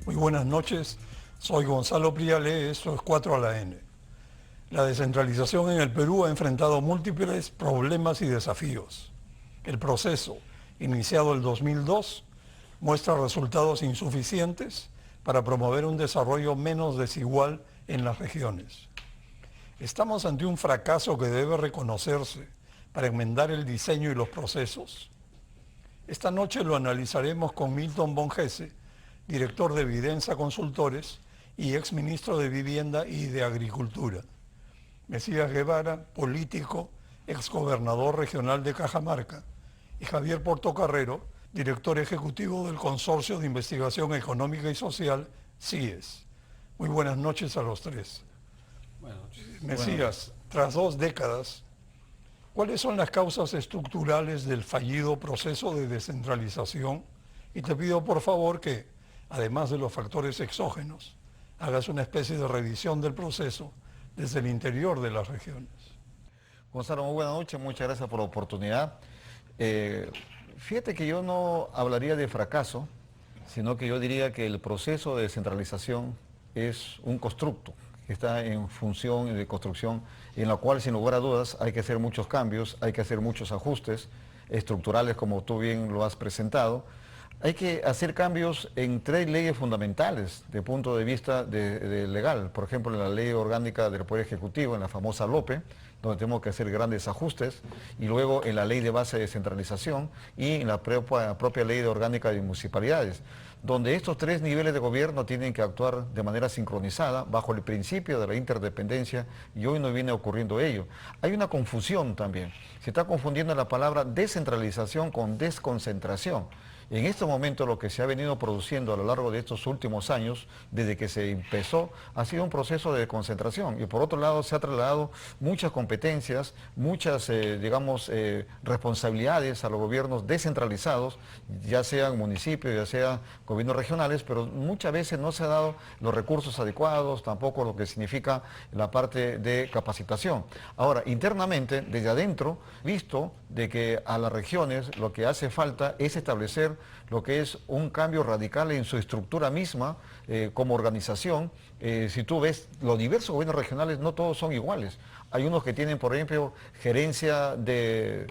Muy buenas noches, soy Gonzalo Priale, esto es 4 a la N. La descentralización en el Perú ha enfrentado múltiples problemas y desafíos. El proceso, iniciado el 2002, muestra resultados insuficientes para promover un desarrollo menos desigual en las regiones. ¿Estamos ante un fracaso que debe reconocerse para enmendar el diseño y los procesos? Esta noche lo analizaremos con Milton Bongese, director de Videnza Consultores y exministro de Vivienda y de Agricultura. Mesías Guevara, político, exgobernador regional de Cajamarca. Y Javier Portocarrero, director ejecutivo del Consorcio de Investigación Económica y Social, CIES. Muy buenas noches a los tres. Mesías, tras 2 décadas, ¿cuáles son las causas estructurales del fallido proceso de descentralización? Y te pido por favor que, además de los factores exógenos, hagas una especie de revisión del proceso desde el interior de las regiones. Gonzalo, muy buenas noches, muchas gracias por la oportunidad. Fíjate que yo no hablaría de fracaso, sino que yo diría que el proceso de descentralización es un constructo que está en función de construcción, en la cual sin lugar a dudas hay que hacer muchos cambios, hay que hacer muchos ajustes estructurales como tú bien lo has presentado. Hay que hacer cambios en 3 leyes fundamentales de punto de vista legal. Por ejemplo, en la ley orgánica del Poder Ejecutivo, en la famosa LOPE, donde tenemos que hacer grandes ajustes, y luego en la ley de base de descentralización y en la propia ley de orgánica de municipalidades, donde estos 3 niveles de gobierno tienen que actuar de manera sincronizada bajo el principio de la interdependencia, y hoy no viene ocurriendo ello. Hay una confusión también. Se está confundiendo la palabra descentralización con desconcentración. En este momento lo que se ha venido produciendo a lo largo de estos últimos años, desde que se empezó, ha sido un proceso de concentración, y por otro lado se ha trasladado muchas competencias, muchas, responsabilidades a los gobiernos descentralizados, ya sean municipios, ya sean gobiernos regionales, pero muchas veces no se han dado los recursos adecuados, tampoco lo que significa la parte de capacitación. Ahora, internamente, desde adentro, visto de que a las regiones lo que hace falta es establecer lo que es un cambio radical en su estructura misma como organización. Si tú ves los diversos gobiernos regionales, no todos son iguales. Hay unos que tienen, por ejemplo, gerencia de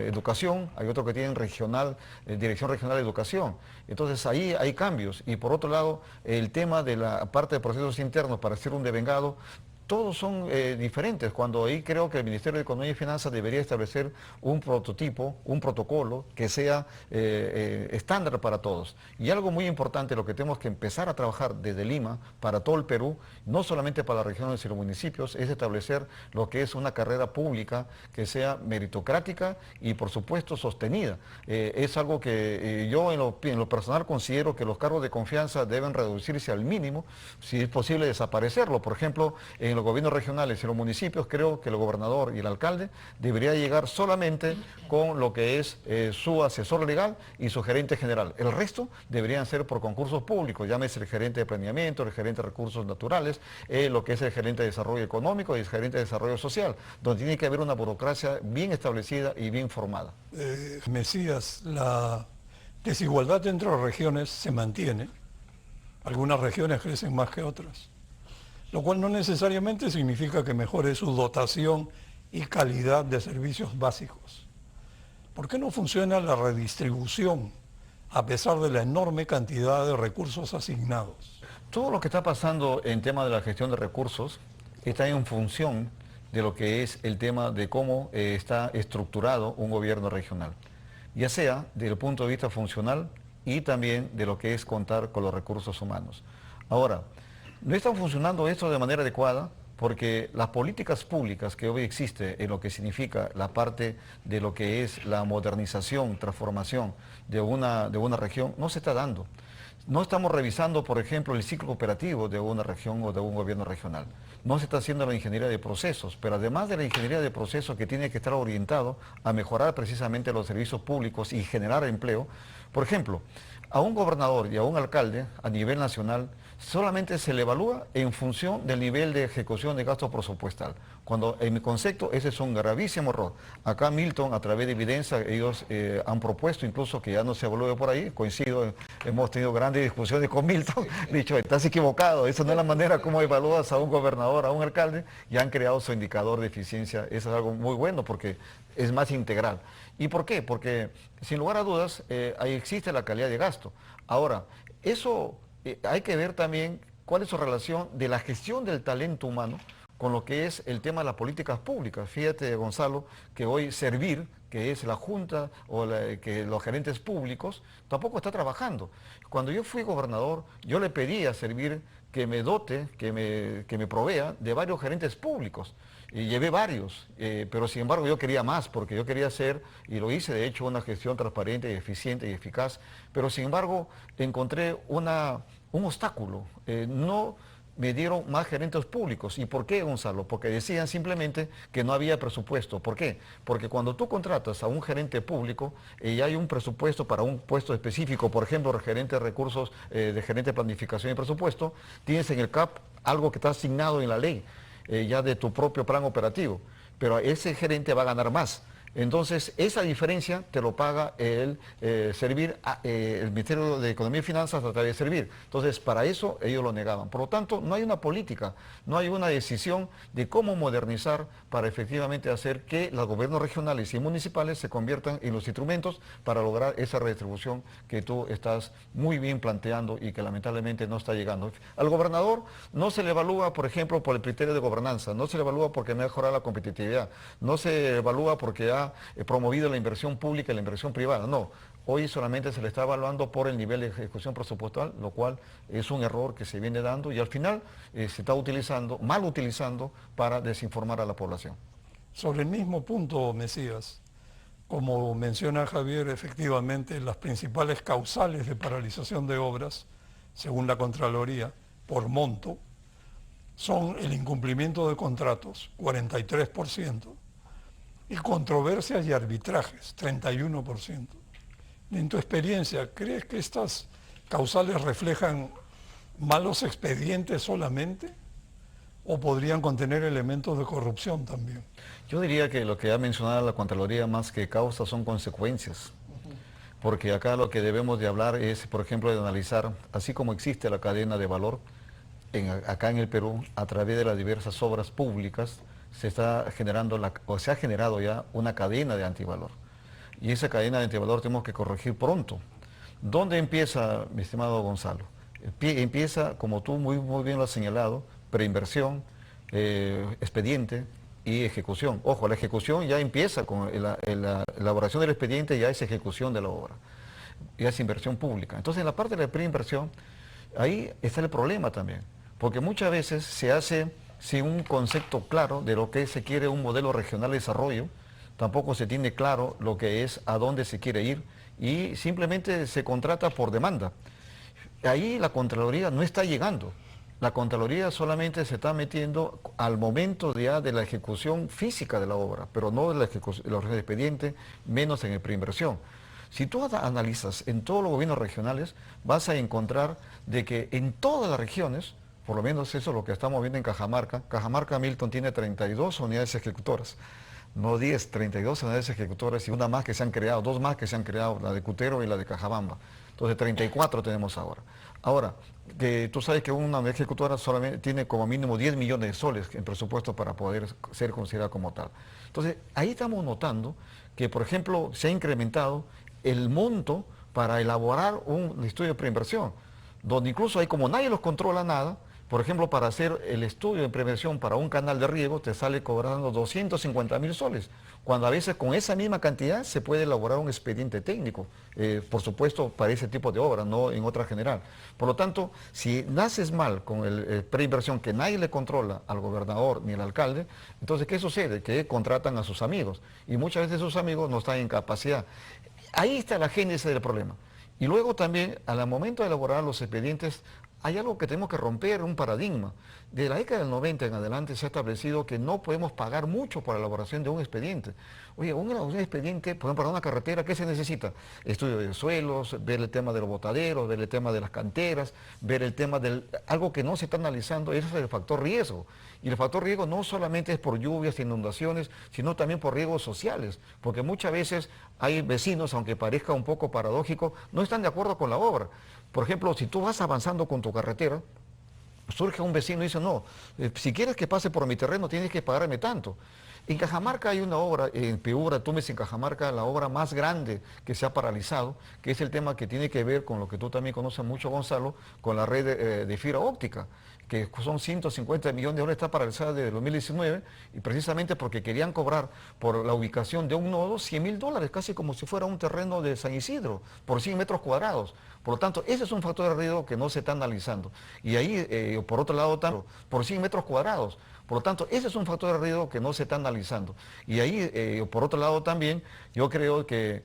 educación, hay otros que tienen dirección regional de educación. Entonces ahí hay cambios. Y por otro lado, el tema de la parte de procesos internos para hacer un devengado, todos son diferentes, cuando ahí creo que el Ministerio de Economía y Finanzas debería establecer un prototipo, un protocolo que sea estándar para todos. Y algo muy importante, lo que tenemos que empezar a trabajar desde Lima para todo el Perú, no solamente para las regiones y los municipios, es establecer lo que es una carrera pública que sea meritocrática y por supuesto sostenida. Es algo que yo en lo personal considero que los cargos de confianza deben reducirse al mínimo, si es posible desaparecerlo. Por ejemplo, en los gobiernos regionales y los municipios, creo que el gobernador y el alcalde debería llegar solamente con lo que es su asesor legal y su gerente general. El resto deberían ser por concursos públicos, llámese el gerente de planeamiento, el gerente de recursos naturales, lo que es el gerente de desarrollo económico y el gerente de desarrollo social, donde tiene que haber una burocracia bien establecida y bien formada. Mesías, la desigualdad entre las regiones se mantiene. Algunas regiones crecen más que otras, lo cual no necesariamente significa que mejore su dotación y calidad de servicios básicos. ¿Por qué no funciona la redistribución a pesar de la enorme cantidad de recursos asignados? Todo lo que está pasando en tema de la gestión de recursos está en función de lo que es el tema de cómo está estructurado un gobierno regional, ya sea desde el punto de vista funcional y también de lo que es contar con los recursos humanos. Ahora, no están funcionando esto de manera adecuada porque las políticas públicas que hoy existen en lo que significa la parte de lo que es la modernización, transformación de una región, no se está dando. No estamos revisando, por ejemplo, el ciclo operativo de una región o de un gobierno regional. No se está haciendo la ingeniería de procesos, pero además de la ingeniería de procesos que tiene que estar orientado a mejorar precisamente los servicios públicos y generar empleo, por ejemplo, a un gobernador y a un alcalde a nivel nacional solamente se le evalúa en función del nivel de ejecución de gasto presupuestal. Cuando en mi concepto ese es un gravísimo error. Acá Milton, a través de evidencia, ellos han propuesto incluso que ya no se evalúe por ahí. Coincido, hemos tenido grandes discusiones con Milton. Dicho, estás equivocado, esa no es la manera como evalúas a un gobernador, a un alcalde, y han creado su indicador de eficiencia. Eso es algo muy bueno porque es más integral. ¿Y por qué? Porque sin lugar a dudas ahí existe la calidad de gasto. Ahora, eso hay que ver también cuál es su relación de la gestión del talento humano con lo que es el tema de las políticas públicas. Fíjate, Gonzalo, que hoy Servir, que es la Junta o que los gerentes públicos, tampoco está trabajando. Cuando yo fui gobernador, yo le pedí a Servir que me dote, que me provea de varios gerentes públicos. Y llevé varios, pero sin embargo yo quería más, porque yo quería hacer, y lo hice de hecho, una gestión transparente y eficiente y eficaz, pero sin embargo encontré un obstáculo. No me dieron más gerentes públicos. ¿Y por qué, Gonzalo? Porque decían simplemente que no había presupuesto. ¿Por qué? Porque cuando tú contratas a un gerente público y hay un presupuesto para un puesto específico, por ejemplo, el gerente de recursos, de gerente de planificación y presupuesto, tienes en el CAP algo que está asignado en la ley, ya de tu propio plan operativo, pero ese gerente va a ganar más. Entonces, esa diferencia te lo paga el Ministerio de Economía y Finanzas a través de Servir. Entonces, para eso ellos lo negaban. Por lo tanto, no hay una política, no hay una decisión de cómo modernizar para efectivamente hacer que los gobiernos regionales y municipales se conviertan en los instrumentos para lograr esa redistribución que tú estás muy bien planteando y que lamentablemente no está llegando. Al gobernador no se le evalúa, por ejemplo, por el criterio de gobernanza, no se le evalúa porque mejora la competitividad, no se evalúa porque ha promovido la inversión pública y la inversión privada, no. Hoy solamente se le está evaluando por el nivel de ejecución presupuestal, lo cual es un error que se viene dando y al final se está utilizando, mal utilizando para desinformar a la población. Sobre el mismo punto, Mesías, como menciona Javier, efectivamente las principales causales de paralización de obras, según la Contraloría, por monto, son el incumplimiento de contratos, 43%, y controversias y arbitrajes, 31%. En tu experiencia, ¿crees que estas causales reflejan malos expedientes solamente o podrían contener elementos de corrupción también? Yo diría que lo que ha mencionado la Contraloría más que causas son consecuencias. Porque acá lo que debemos de hablar es, por ejemplo, de analizar, así como existe la cadena de valor, acá en el Perú, a través de las diversas obras públicas, se ha generado ya una cadena de antivalor. Y esa cadena de antivalor tenemos que corregir pronto. ¿Dónde empieza, mi estimado Gonzalo? Empieza, como tú muy bien lo has señalado, preinversión, expediente y ejecución. Ojo, la ejecución ya empieza con la elaboración del expediente, ya es ejecución de la obra, ya es inversión pública. Entonces, en la parte de la preinversión, ahí está el problema también, porque muchas veces se hace sin un concepto claro de lo que se quiere un modelo regional de desarrollo, tampoco se tiene claro lo que es a dónde se quiere ir y simplemente se contrata por demanda. Ahí la Contraloría no está llegando. La Contraloría solamente se está metiendo al momento ya de la ejecución física de la obra, pero no de la ejecución del expediente, menos en el preinversión. Si tú analizas en todos los gobiernos regionales, vas a encontrar de que en todas las regiones, por lo menos eso es lo que estamos viendo en Cajamarca. Cajamarca, Milton, tiene 32 unidades ejecutoras. No 10, 32 unidades ejecutoras y una más que se han creado, dos más que se han creado, la de Cutero y la de Cajabamba. Entonces 34 tenemos ahora. Ahora, que tú sabes que una unidad ejecutora solamente tiene como mínimo 10 millones de soles en presupuesto para poder ser considerada como tal. Entonces, ahí estamos notando que, por ejemplo, se ha incrementado el monto para elaborar un estudio de preinversión, donde incluso hay como nadie los controla nada. Por ejemplo, para hacer el estudio de prevención para un canal de riego te sale cobrando 250.000 soles, cuando a veces con esa misma cantidad se puede elaborar un expediente técnico, por supuesto para ese tipo de obra, no en otra general. Por lo tanto, si naces mal con el preinversión que nadie le controla al gobernador ni al alcalde, entonces ¿qué sucede? Que contratan a sus amigos y muchas veces sus amigos no están en capacidad. Ahí está la génesis del problema. Y luego también, al momento de elaborar los expedientes, hay algo que tenemos que romper, un paradigma. De la década del 90 en adelante se ha establecido que no podemos pagar mucho por la elaboración de un expediente. Oye, un expediente, por ejemplo, para una carretera, ¿qué se necesita? Estudio de suelos, ver el tema de los botaderos, ver el tema de las canteras, ver el tema de algo que no se está analizando, eso es el factor riesgo. Y el factor riesgo no solamente es por lluvias, inundaciones, sino también por riesgos sociales, porque muchas veces hay vecinos, aunque parezca un poco paradójico, no están de acuerdo con la obra. Por ejemplo, si tú vas avanzando con tu carretera, surge un vecino y dice, no, si quieres que pase por mi terreno tienes que pagarme tanto. En Cajamarca hay una obra, en Piura, Tumbes en Cajamarca, la obra más grande que se ha paralizado, que es el tema que tiene que ver con lo que tú también conoces mucho, Gonzalo, con la red de fibra óptica, que son 150 millones de dólares, está paralizada desde el 2019, y precisamente porque querían cobrar por la ubicación de un nodo $100.000, casi como si fuera un terreno de San Isidro, por 100 metros cuadrados. Por lo tanto, ese es un factor de riesgo que no se está analizando. Y ahí, por otro lado, por 100 metros cuadrados. Por lo tanto, ese es un factor de riesgo que no se está analizando. Y ahí, por otro lado también, yo creo que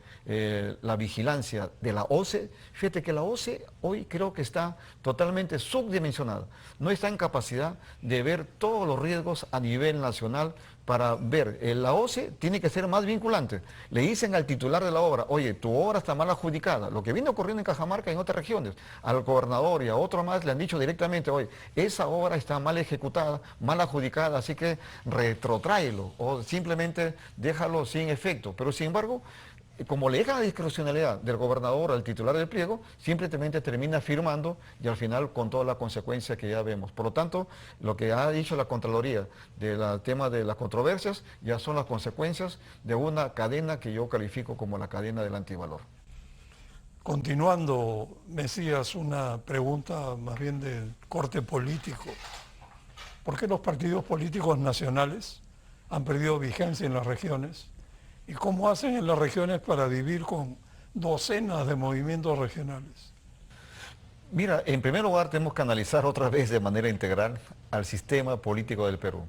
la vigilancia de la OCE, fíjate que la OCE hoy creo que está totalmente subdimensionada. No está en capacidad de ver todos los riesgos a nivel nacional para ver. La OCE tiene que ser más vinculante. Le dicen al titular de la obra, oye, tu obra está mal adjudicada. Lo que viene ocurriendo en Cajamarca y en otras regiones, al gobernador y a otro más le han dicho directamente, oye, esa obra está mal ejecutada, mal adjudicada, así que retrotráelo o simplemente déjalo sin efecto. Pero sin embargo, como le deja la discrecionalidad del gobernador al titular del pliego, simplemente termina firmando y al final con toda la consecuencia que ya vemos. Por lo tanto, lo que ha dicho la Contraloría del tema de las controversias ya son las consecuencias de una cadena que yo califico como la cadena del antivalor. Continuando, Mesías, una pregunta más bien de corte político. ¿Por qué los partidos políticos nacionales han perdido vigencia en las regiones? ¿Y cómo hacen en las regiones para vivir con docenas de movimientos regionales? Mira, en primer lugar tenemos que analizar otra vez de manera integral al sistema político del Perú.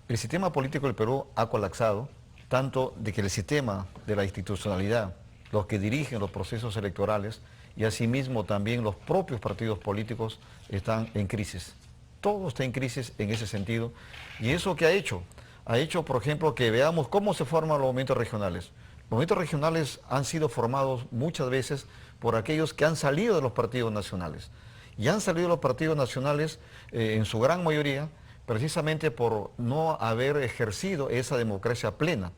El sistema político del Perú ha colapsado, tanto de que el sistema de la institucionalidad, los que dirigen los procesos electorales y asimismo también los propios partidos políticos están en crisis. Todo está en crisis en ese sentido. ¿Y eso qué ha hecho? Ha hecho, por ejemplo, que veamos cómo se forman los movimientos regionales. Los movimientos regionales han sido formados muchas veces por aquellos que han salido de los partidos nacionales. Y han salido de los partidos nacionales en su gran mayoría precisamente por no haber ejercido esa democracia plena.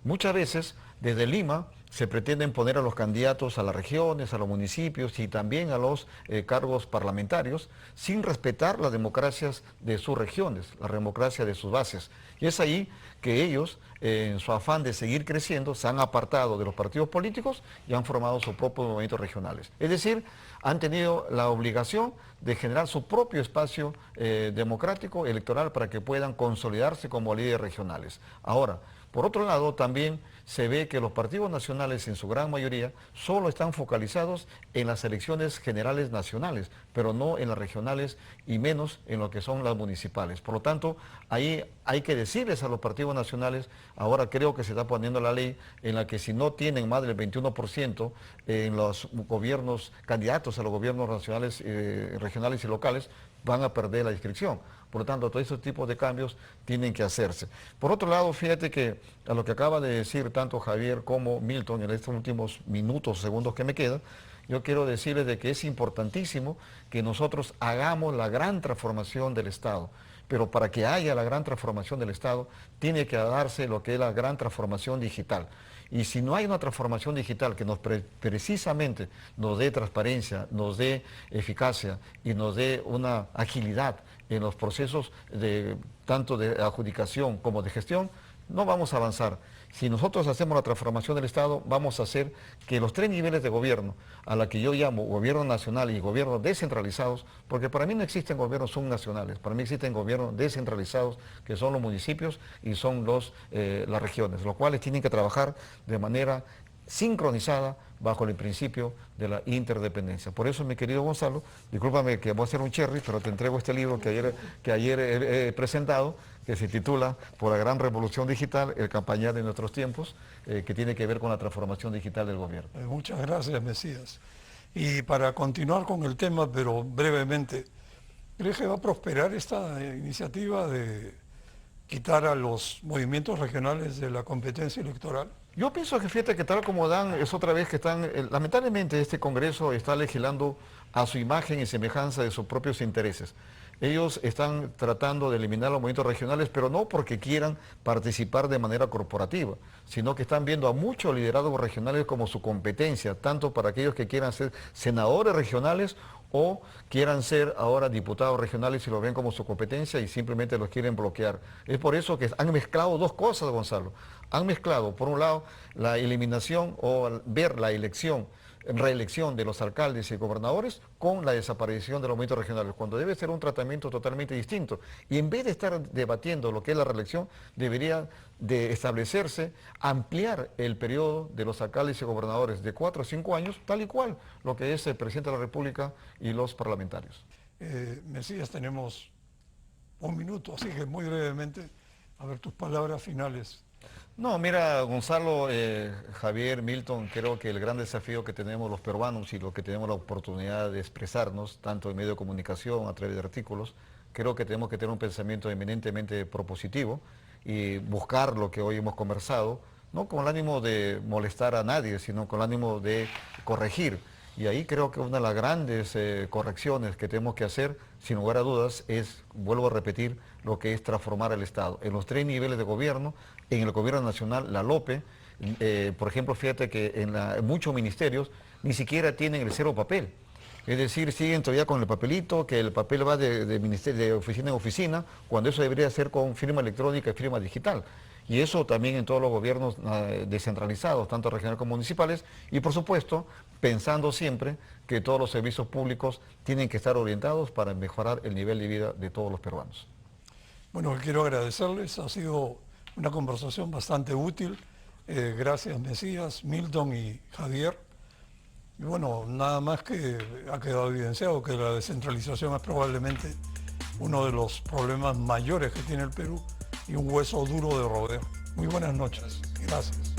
Muchas veces desde Lima se pretenden poner a los candidatos a las regiones, a los municipios y también a los cargos parlamentarios sin respetar las democracias de sus regiones, la democracia de sus bases. Y es ahí que ellos, en su afán de seguir creciendo, se han apartado de los partidos políticos y han formado sus propios movimientos regionales. Es decir, han tenido la obligación de generar su propio espacio democrático, electoral, para que puedan consolidarse como líderes regionales. Ahora, por otro lado, también se ve que los partidos nacionales en su gran mayoría solo están focalizados en las elecciones generales nacionales, pero no en las regionales y menos en lo que son las municipales. Por lo tanto, ahí hay que decirles a los partidos nacionales, ahora creo que se está poniendo la ley en la que si no tienen más del 21% en los gobiernos, candidatos a los gobiernos nacionales, regionales y locales, van a perder la inscripción. Por lo tanto, todos esos tipos de cambios tienen que hacerse. Por otro lado, fíjate que a lo que acaba de decir tanto Javier como Milton en estos últimos minutos, segundos que me quedan, yo quiero decirles de que es importantísimo que nosotros hagamos la gran transformación del Estado. Pero para que haya la gran transformación del Estado, tiene que darse lo que es la gran transformación digital. Y si no hay una transformación digital que precisamente nos dé transparencia, nos dé eficacia y nos dé una agilidad en los procesos tanto de adjudicación como de gestión, no vamos a avanzar. Si nosotros hacemos la transformación del Estado, vamos a hacer que los tres niveles de gobierno, a la que yo llamo gobierno nacional y gobierno descentralizados, porque para mí no existen gobiernos subnacionales, para mí existen gobiernos descentralizados, que son los municipios y son las regiones, los cuales tienen que trabajar de manera sincronizada bajo el principio de la interdependencia. Por eso, mi querido Gonzalo, discúlpame que voy a hacer un cherry, pero te entrego este libro que ayer he presentado, que se titula Por la gran revolución digital, el campañar de nuestros tiempos, que tiene que ver con la transformación digital del gobierno. Muchas gracias, Mesías. Y para continuar con el tema, pero brevemente, ¿crees que va a prosperar esta iniciativa de quitar a los movimientos regionales de la competencia electoral? Yo pienso que fíjate que tal como dan, es otra vez que están, lamentablemente este Congreso está legislando a su imagen y semejanza de sus propios intereses. Ellos están tratando de eliminar los movimientos regionales, pero no porque quieran participar de manera corporativa, sino que están viendo a muchos liderazgos regionales como su competencia, tanto para aquellos que quieran ser senadores regionales o quieran ser ahora diputados regionales y lo ven como su competencia y simplemente los quieren bloquear. Es por eso que han mezclado dos cosas, Gonzalo. Han mezclado, por un lado, la eliminación o ver la reelección de los alcaldes y gobernadores con la desaparición de los movimientos regionales, cuando debe ser un tratamiento totalmente distinto. Y en vez de estar debatiendo lo que es la reelección, debería de establecerse, ampliar el periodo de los alcaldes y gobernadores de 4 a 5 años, tal y cual lo que es el presidente de la República y los parlamentarios. Mesías, tenemos un minuto, así que muy brevemente, a ver tus palabras finales. No, mira, Gonzalo, Javier, Milton, creo que el gran desafío que tenemos los peruanos y los que tenemos la oportunidad de expresarnos, tanto en medio de comunicación, a través de artículos, creo que tenemos que tener un pensamiento eminentemente propositivo y buscar lo que hoy hemos conversado, no con el ánimo de molestar a nadie, sino con el ánimo de corregir. Y ahí creo que una de las grandes correcciones que tenemos que hacer, sin lugar a dudas, es, vuelvo a repetir, lo que es transformar el Estado. En los 3 niveles de gobierno, en el gobierno nacional, la LOPE, por ejemplo, fíjate que en muchos ministerios ni siquiera tienen el cero papel. Es decir, siguen todavía con el papelito, que el papel va de oficina en oficina, cuando eso debería ser con firma electrónica y firma digital. Y eso también en todos los gobiernos descentralizados, tanto regionales como municipales, y por supuesto, pensando siempre que todos los servicios públicos tienen que estar orientados para mejorar el nivel de vida de todos los peruanos. Bueno, quiero agradecerles, ha sido una conversación bastante útil. Gracias Mesías, Milton y Javier. Y bueno, nada más que ha quedado evidenciado que la descentralización es probablemente uno de los problemas mayores que tiene el Perú y un hueso duro de roer. Muy buenas noches. Gracias.